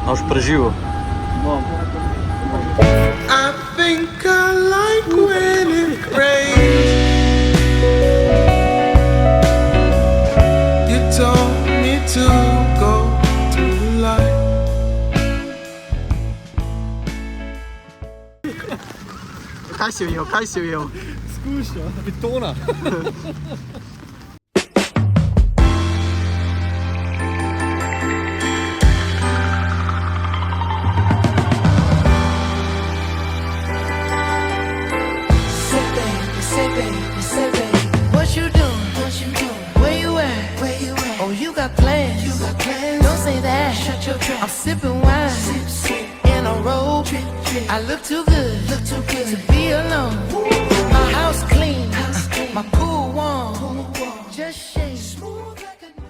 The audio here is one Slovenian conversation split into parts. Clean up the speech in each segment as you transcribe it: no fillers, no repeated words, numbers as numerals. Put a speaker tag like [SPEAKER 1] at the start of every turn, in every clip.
[SPEAKER 1] Boš preživel?
[SPEAKER 2] Bom.
[SPEAKER 3] I think I like when it rains. You told me to go to the light.
[SPEAKER 1] Kaj si ujel, kaj si ujel?
[SPEAKER 2] Skušnja, betona.
[SPEAKER 4] What you doing? Where you at? Oh, you got plans. Don't say that. I'm sipping wine in a robe. I look too good to be alone. My house clean, my pool warm. Just shake smooth like a new.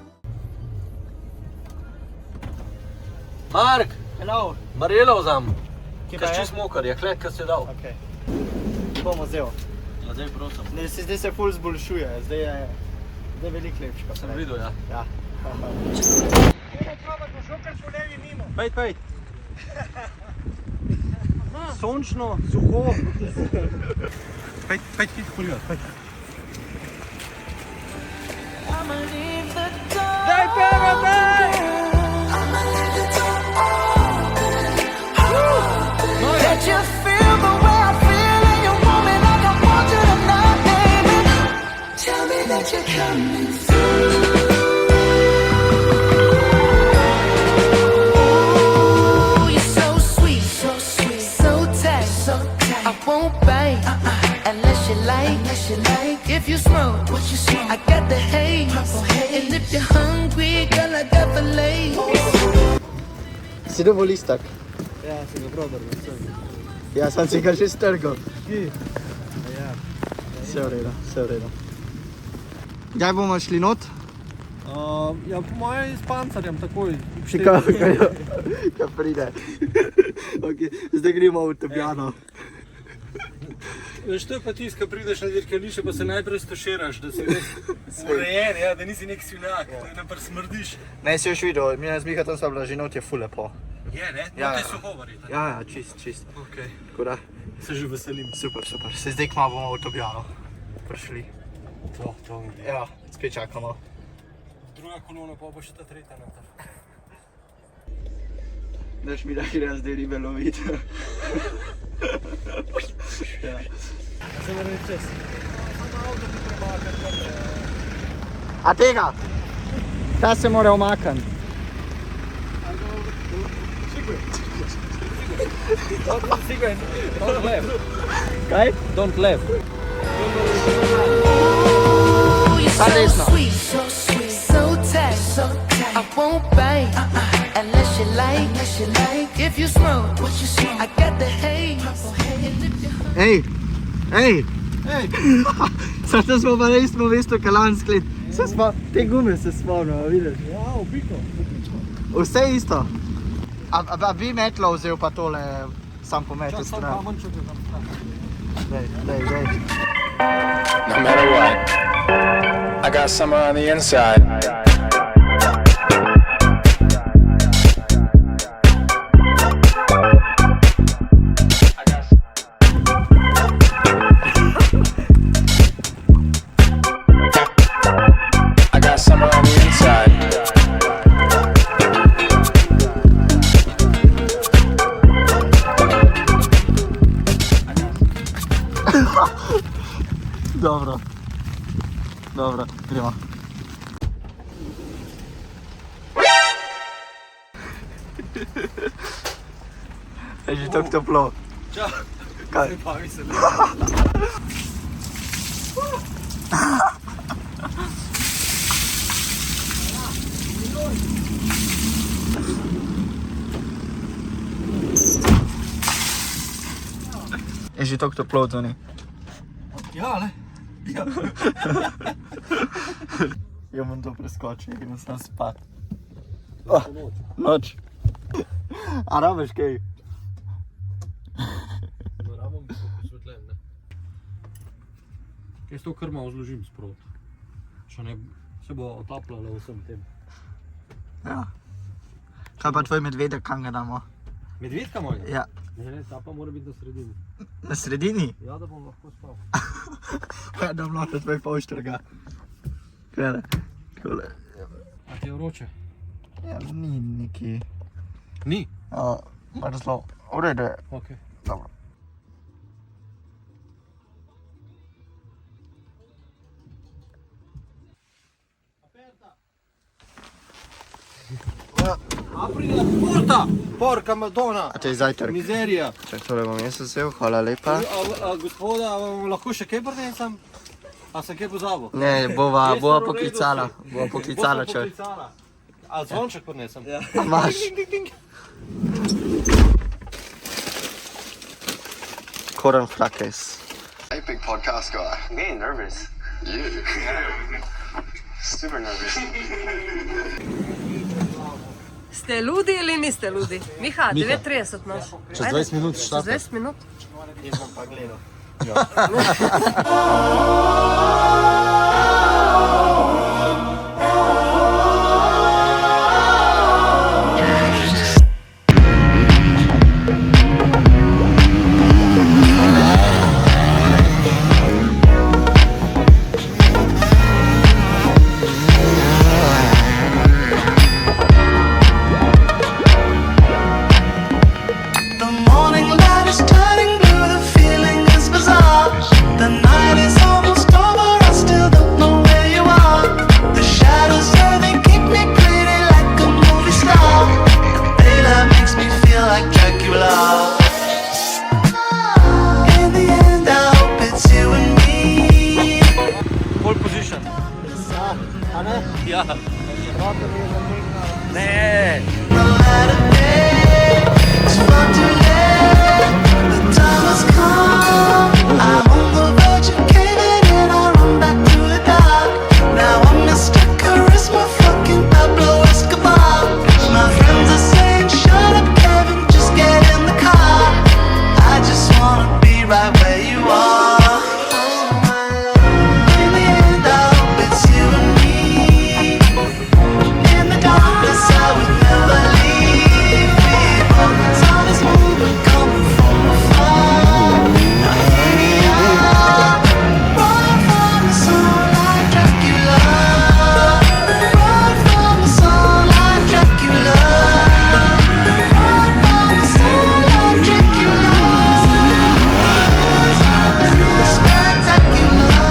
[SPEAKER 1] Mark,
[SPEAKER 2] Hello.
[SPEAKER 1] Marjelo vzam.
[SPEAKER 2] Kje pa
[SPEAKER 1] Kaj
[SPEAKER 2] je?
[SPEAKER 1] čist mokar, je hled, kaj si dal.
[SPEAKER 2] Okay. Bomo vzel.
[SPEAKER 1] Ja, zdaj prosim.
[SPEAKER 2] Zdaj se ful zboljšuje, zdaj je veliko lepška.
[SPEAKER 1] Sem videl, ja.
[SPEAKER 2] Ja. Pejt. Sončno, suho. Pejt hit pogledat, pejt.
[SPEAKER 4] I'ma leave the door.
[SPEAKER 2] Daj, Pavia, daj!
[SPEAKER 4] I'ma leave the door open. Let you feel the way I feel and you want me like I want you tonight, baby. Tell me that you're coming through. Ooh, you're so sweet, so tight. I won't bite unless you like. If you smoke, I got the haze. And if you're hungry, girl, I got the lace.
[SPEAKER 1] Si dobil listak?
[SPEAKER 2] Ja, sem ga prodal.
[SPEAKER 1] Ja, sem si ga že strgal.
[SPEAKER 2] Ki? Ja.
[SPEAKER 1] Vse v redu. Kdaj bomo šli not?
[SPEAKER 2] Ja, po mojem s pancarjem takoj.
[SPEAKER 1] Kaj pride. Okay, zdaj gremo v Ottobiano.
[SPEAKER 5] Veš, to je pa tisto, ko prideš na dirkališče, pa se najprej stoširaš, da si res urejen, ja, da nisi nek svinjak, da ne smrdiš.
[SPEAKER 1] Ne, si još videl, mi z Mihatom sva bila že not, je ful lepo.
[SPEAKER 5] Je, ne?
[SPEAKER 1] Ja,
[SPEAKER 5] No, te
[SPEAKER 1] ja.
[SPEAKER 5] so govorite.
[SPEAKER 1] Ja, čist.
[SPEAKER 5] Okej,
[SPEAKER 1] Tako da,
[SPEAKER 5] se že veselim.
[SPEAKER 1] super. Se zdaj kmalu bomo v Ottobiano prišli.
[SPEAKER 5] To mi je.
[SPEAKER 1] Ja, spet čakamo.
[SPEAKER 5] Druga kolona, pa bo še ta tretja noter.
[SPEAKER 1] Daš mi da grem zdaj ribe lovit. Ja.
[SPEAKER 2] Se moram reči čez.
[SPEAKER 1] A tega?
[SPEAKER 2] Ta se mora omakati. Don't laugh. Kaj? Don't laugh.
[SPEAKER 4] Ooh, you're
[SPEAKER 1] That is
[SPEAKER 4] so
[SPEAKER 1] not.
[SPEAKER 4] sweet, so tight. I won't bite unless you like. If you smoke, I got the haze. And if you're
[SPEAKER 1] Ej! Zato smo pa res veste, kalanski let. Te gume se spomnimo, vidiš?
[SPEAKER 2] Ja, opiko.
[SPEAKER 1] Vse isto. A bi metlo vzel pa tole sam pomet v stran? Dej.
[SPEAKER 6] No matter what, I got summer on the inside. I got summer on the inside.
[SPEAKER 1] Dobro, gremo. Je že tako toplo.
[SPEAKER 5] Čau.
[SPEAKER 1] Kaj?
[SPEAKER 5] Pavi se le.
[SPEAKER 1] Je že tako toplo, Toni.
[SPEAKER 5] Ja, ne? Ja.
[SPEAKER 1] Ja bom to preskočil, grem sam spat.
[SPEAKER 5] Noč.
[SPEAKER 1] Noč. A rabiš kaj?
[SPEAKER 5] No, rabam bi to posvetljen, ne? Jaz to kar malo zložim sprot. Še ne, se bo otapljalo vsem tem.
[SPEAKER 1] Ja. Kaj pa tvoj medvedek, kam ga damo?
[SPEAKER 5] Medvedka mojega?
[SPEAKER 1] Ja.
[SPEAKER 5] Ne, ta pa mora biti na sredini.
[SPEAKER 1] Na sredini?
[SPEAKER 5] Ja, da bom lahko spal.
[SPEAKER 1] Ja, da mlata tvoj polštrga. Kjole.
[SPEAKER 5] A ti je vroče?
[SPEAKER 1] Ja, ni neki.
[SPEAKER 5] Ni?
[SPEAKER 1] Mrzlo. V redu je.
[SPEAKER 5] Ok.
[SPEAKER 1] Dobro.
[SPEAKER 5] Aprila, puta! Porca madonna!
[SPEAKER 1] A to je zajtrk.
[SPEAKER 5] Mizerija!
[SPEAKER 1] Čak, tole bom jaz vzel, hvala lepa.
[SPEAKER 5] Gospoda, a vam lahko še kaj prinesem? A sem kaj pozabil?
[SPEAKER 1] Ne, bova poklicala. Bova poklicala,
[SPEAKER 5] Bosta
[SPEAKER 1] če.
[SPEAKER 5] poklicala. A zvonček prinesem? Ja.
[SPEAKER 1] Imaš. Corn flakes.
[SPEAKER 7] Hey, big podcast guy.
[SPEAKER 8] I'm getting nervous.
[SPEAKER 7] You?
[SPEAKER 8] Super nervous.
[SPEAKER 9] Ste ludi ili niste ludi? Miha, 9:30 imaš.
[SPEAKER 5] Čez 20 minut
[SPEAKER 9] Čez
[SPEAKER 5] štarte.
[SPEAKER 9] 20 minut?
[SPEAKER 2] Jaz bom pa gledal.
[SPEAKER 4] The morning light is turning blue, the feeling is bizarre. The night is almost over, I still don't know where you are. The shadows here, they keep me pretty like a movie star. The daylight makes me feel like Dracula. In the end, I hope it's you and me.
[SPEAKER 5] Pole position.
[SPEAKER 2] A ne?
[SPEAKER 5] Ja.
[SPEAKER 2] Roke mi je zategnil.
[SPEAKER 5] Ne.
[SPEAKER 4] No matter day, it's far too late. The time has come. I'm on the verge of caving in. I run back to the dark. Now I'm Mr. Charisma, fucking Pablo Escobar. My friends are saying, shut up, Kevin, just get in the car. I just wanna be right where you are. In the end, I hope it's you and me. In the darkness, I would never leave. People, time is moving, coming from afar. Now here we are, run from the sun like Dracula. Run from the sun like Dracula. Run from the sun like Dracula. Spectacular.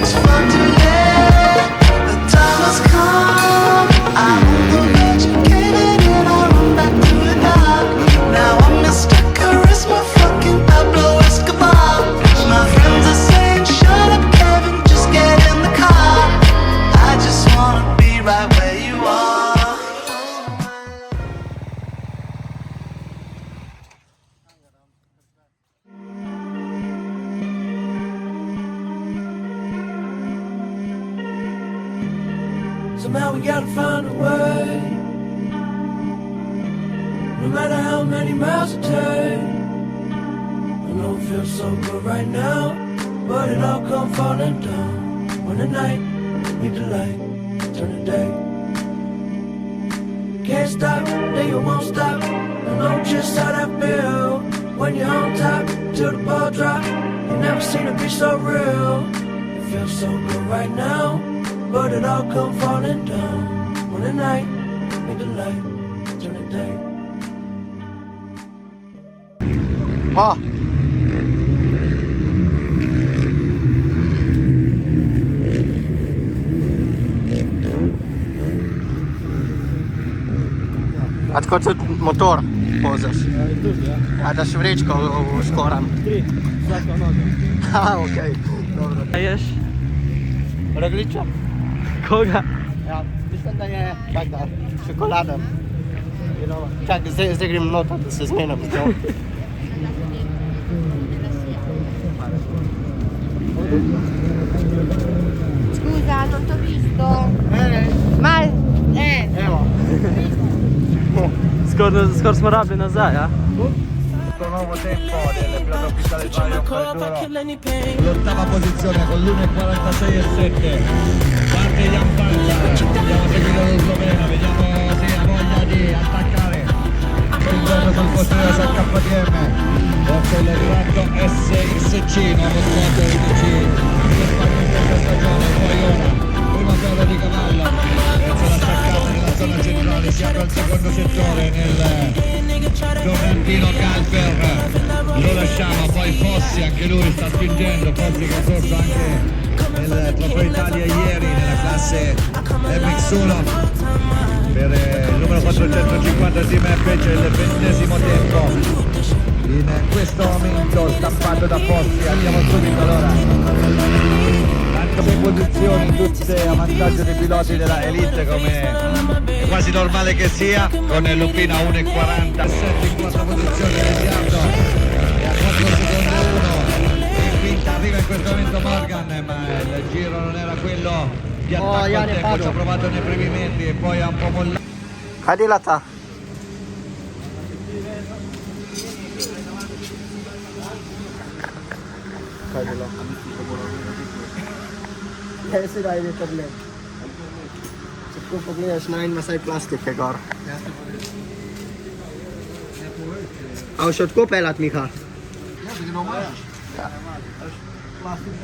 [SPEAKER 4] It's far too late. The time has come. I'm on the verge of caving in. I run back to the dark. Now I'm Mr. Charisma, fucking Pablo Escobar. My friends are saying, shut up, Kevin, just get in the car. I just wanna be right where you are.
[SPEAKER 10] Somehow we gotta find a way. No matter how many miles it takes. I know it feels so good right now, but it all come falling down when the night meet the light, turn the day. Can't stop, then you won't stop. I know just how that feel when you're on top till the ball drop. You never seem to be so real. It feels so good right now, but it all come falling down when the night meet the light, turn the day.
[SPEAKER 1] O! A tako tudi motor voziš? A daš vrečko v škoram?
[SPEAKER 2] 3, vsaka noga.
[SPEAKER 1] Okej, dobro.
[SPEAKER 2] A ješ?
[SPEAKER 1] Rogliča?
[SPEAKER 2] Koga?
[SPEAKER 1] Ja, mislim, da je tak da, čokoladen. Čakaj, zdaj grem noter, da se zmenim z njo.
[SPEAKER 11] Scusa, non t'ho visto. Ma
[SPEAKER 1] Evo.
[SPEAKER 2] Skoro smo rabili nazaj, ja?
[SPEAKER 1] Questo nuovo tempo del pilota ufficiale
[SPEAKER 10] Switching my
[SPEAKER 1] Pavia
[SPEAKER 10] car up, I
[SPEAKER 1] Cordura.
[SPEAKER 10] kill any pain.
[SPEAKER 5] L'ottava posizione con l'1,46,7. Parte Jan Panta. Andiamo a seguire lo sloveno, vediamo
[SPEAKER 12] vicino allo sponsor di DC per fare in questa stagione. Poi ora una prova di cavallo verso l'attaccata nella zona centrale, si apre al secondo settore nel Torrentino Calper, lo lasciamo, poi Fossi anche lui sta spingendo, Fossi che ha corso anche nel Trofeo Italia ieri nella classe MX1 per il numero 450 insieme a Pece, il 20° tempo in questo momento stampato da Fossi. Andiamo subito allora, tanto le posizioni tutte a vantaggio dei piloti della Elite come è quasi normale che sia, con Lupina 1,47 in quarta posizione, Ricciardo e a 4 secondi 1 in quinta arriva in questo momento Morgan, ma il giro non era quello di attacco al tempo, ci ha provato nei primi metri e poi ha un po' mollato.
[SPEAKER 1] Hadi lata. ऐसे राइड कर ले सबको पकड़े S9 मसाई प्लास्टिक के कार आओ शॉट को पहला आदमी खा
[SPEAKER 2] Plastic